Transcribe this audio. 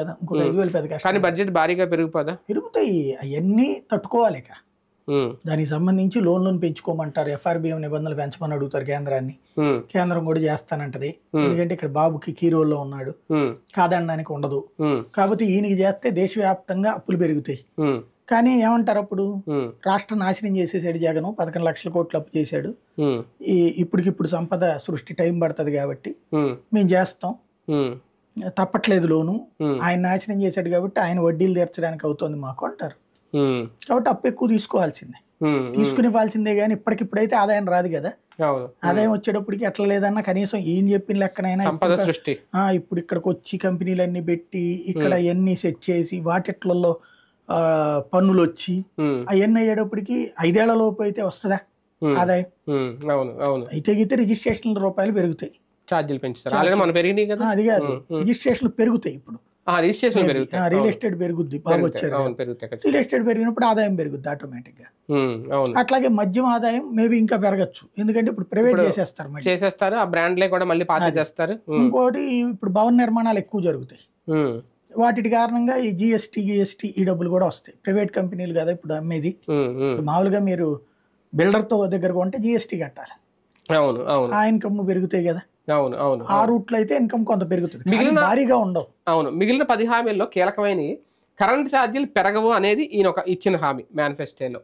కదా, ఇంకొక 5,000 పెద్ద కానీ కష్టం. బడ్జెట్ భారీగా పెరిగిపోదా? పెరుగుతాయి, అవన్నీ తట్టుకోవాలి. ఇక దానికి సంబంధించి లోన్లను పెంచుకోమంటారు, ఎఫ్ఆర్బిఎం నిబంధనలు పెంచమని అడుగుతారు కేంద్రాన్ని. కేంద్రం కూడా చేస్తానంటది, ఎందుకంటే ఇక్కడ బాబుకి కీ రోల్లో ఉన్నాడు, కాదనడానికి ఉండదు. కాకపోతే ఈయనకి చేస్తే దేశవ్యాప్తంగా అప్పులు పెరుగుతాయి. కానీ ఏమంటారు అప్పుడు, రాష్ట్రం నాశనం చేసేసాడు జగన్, 11 లక్షల కోట్లు అప్పు చేశాడు, ఇప్పటికిప్పుడు సంపద సృష్టి టైం పడుతుంది కాబట్టి మేము చేస్తాం, తప్పట్లేదు లోను, ఆయన నాశనం చేశాడు కాబట్టి ఆయన వడ్డీలు తీర్చడానికి అవుతుంది మాకు అంటారు. కాబట్టి అప్పు ఎక్కువ తీసుకోవాల్సిందే, తీసుకునివ్వాల్సిందే. కానీ ఇప్పటికిప్పుడైతే ఆదాయం రాదు కదా, ఆదాయం వచ్చేటప్పటికి ఎట్లా లేదన్నా కనీసం ఏం చెప్పిన లెక్కనైనా ఇప్పుడు ఇక్కడికి వచ్చి కంపెనీలన్నీ పెట్టి ఇక్కడ అవన్నీ సెట్ చేసి వాటిట్లలో పన్నులు వచ్చి అవన్నీ అయ్యేటప్పటికి 5 ఏళ్ల లోపు అయితే వస్తుందా ఆదాయం? అయితే గీతే రిజిస్ట్రేషన్ల రూపాయలు పెరుగుతాయి, ఛార్జీలు పెంచుతారు. ఆల్రెడీ మనం పెరిగినాయి కదా, అది కాదు రిజిస్ట్రేషన్లు పెరుగుతాయి. ఇప్పుడు రియల్ ఎస్టేట్ పెరుగుద్ది, బాగా వచ్చారు, రియల్ ఎస్టేట్ పెరిగినప్పుడు ఆదాయం పెరుగుద్ది ఆటోమేటిక్ గా. అట్లాగే మద్యం ఆదాయం మేబీ ఇంకా పెరగచ్చు, ఎందుకంటే ఇప్పుడు ప్రైవేట్ చేసేస్తారు, ఆ బ్రాండ్లే కూడా మళ్ళీ పాత చేస్తారు. ఇంకోటి ఇప్పుడు భవన నిర్మాణాలు ఎక్కువ జరుగుతాయి, వాటి కారణంగా ఈ జిఎస్టీ ఈ డబ్బులు కూడా వస్తాయి. ప్రైవేట్ కంపెనీలు కదా ఇప్పుడు అమ్మేది, మామూలుగా మీరు బిల్డర్ తో దగ్గర కొంటే జిఎస్టీ కట్టాలి, ఆ ఇన్కమ్ పెరుగుతాయి కదా. ఆ రూట్ లో అయితే ఇన్కమ్ కొంత పెరుగుతుంది, భారీగా ఉండవు. మిగిలిన 10 హామీల్లో కీలకమైన కరెంట్ ఛార్జీలు పెరగవు అనేది ఈయన ఇచ్చిన హామీ మేనిఫెస్టోలో.